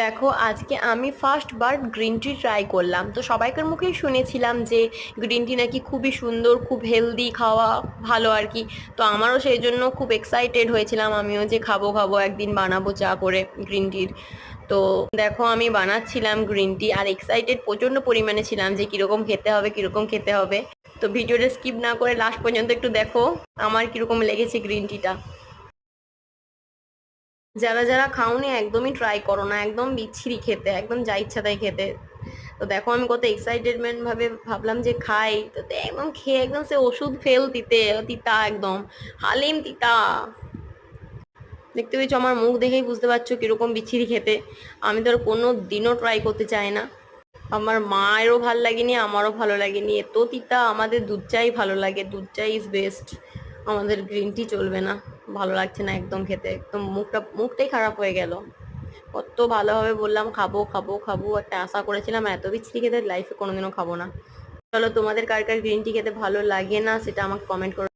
দেখো, আজকে আমি ফার্স্ট বার গ্রিন টি ট্রাই করলাম। তো সবাইকার মুখেই শুনেছিলাম যে গ্রিন টি নাকি খুবই সুন্দর, খুব হেলদি, খাওয়া ভালো আর কি। তো আমারও সেই জন্য খুব এক্সাইটেড হয়েছিলাম, আমিও যে খাবো খাবো, একদিন বানাবো চা করে গ্রিন টির। তো দেখো, আমি বানাচ্ছিলাম গ্রিন টি আর এক্সাইটেড প্রচণ্ড পরিমাণে ছিলাম যে কীরকম খেতে হবে, কীরকম খেতে হবে। তো ভিডিওটা স্কিপ না করে লাস্ট পর্যন্ত একটু দেখো আমার কীরকম লেগেছে গ্রিন টিটা। যারা যারা খাওনি একদমই ট্রাই করো না, একদম বিচ্ছিরি খেতে, একদম যা ইচ্ছা তাই খেতে। তো দেখো, আমি কত এক্সাইটেডমেন্ট ভাবে ভাবলাম যে খাই, তো একদম খেয়ে একদম সে ওষুধ ফেল দিতে তিতা, একদম হালিম তিতা। দেখতে পেয়েছো, আমার মুখ দেখেই বুঝতে পারছো কিরকম বিচ্ছিরি খেতে। আমি তো আর কোনো দিনও ট্রাই করতে চাই না। আমার মায়েরও ভালো লাগেনি, আমারও ভালো লাগেনি, এত তিতা। আমাদের দুধ চাই ভালো লাগে, দুধ চাই ইজ বেস্ট। আমাদের গ্রিন টি চলবে না। ভালো লাগছে না একদম খেতে, একদম মুখটাই খারাপ হয়ে গেল। কত ভালোভাবে বললাম খাবো খাবো খাবো, একটা আশা করেছিলাম, এত বিচ্ছিরি খেতে লাইফে কোনোদিনও খাবো না। চলো, তোমাদের কার কার গ্রিন টি খেতে ভালো লাগে না সেটা আমাকে কমেন্ট করো।